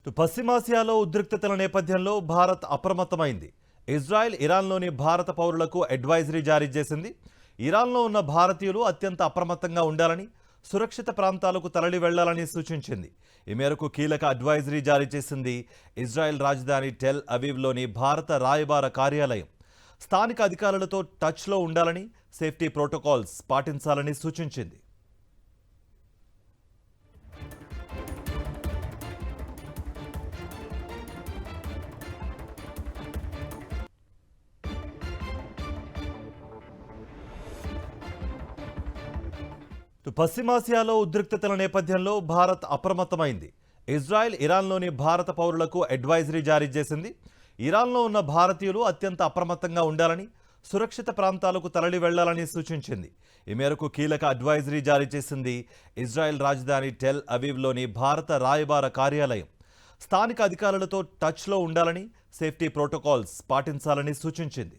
పశ్చిమాసియాలో ఉద్రిక్తతల నేపథ్యంలో భారత్ అప్రమత్తమైంది. ఇజ్రాయెల్ ఇరాన్లోని భారత పౌరులకు అడ్వైజరీ జారీ చేసింది. ఇరాన్లో ఉన్న భారతీయులు అత్యంత అప్రమత్తంగా ఉండాలని, సురక్షిత ప్రాంతాలకు తరలి వెళ్లాలని సూచించింది. ఈ మేరకు కీలక అడ్వైజరీ జారీ చేసింది ఇజ్రాయెల్ రాజధాని టెల్ అవీవ్లోని భారత రాయబార కార్యాలయం. స్థానిక అధికారులతో టచ్లో ఉండాలని, సేఫ్టీ ప్రోటోకాల్స్ పాటించాలని సూచించింది. పశ్చిమాసియాలో ఉద్రిక్తతల నేపథ్యంలో భారత్ అప్రమత్తమైంది. ఇజ్రాయెల్ ఇరాన్లోని భారత పౌరులకు అడ్వైజరీ జారీ చేసింది. ఇరాన్లో ఉన్న భారతీయులు అత్యంత అప్రమత్తంగా ఉండాలని, సురక్షిత ప్రాంతాలకు తరలి వెళ్లాలని సూచించింది. ఈ మేరకు కీలక అడ్వైజరీ జారీ చేసింది ఇజ్రాయెల్ రాజధాని టెల్ అవీవ్లోని భారత రాయబార కార్యాలయం. స్థానిక అధికారులతో టచ్లో ఉండాలని, సేఫ్టీ ప్రోటోకాల్స్ పాటించాలని సూచించింది.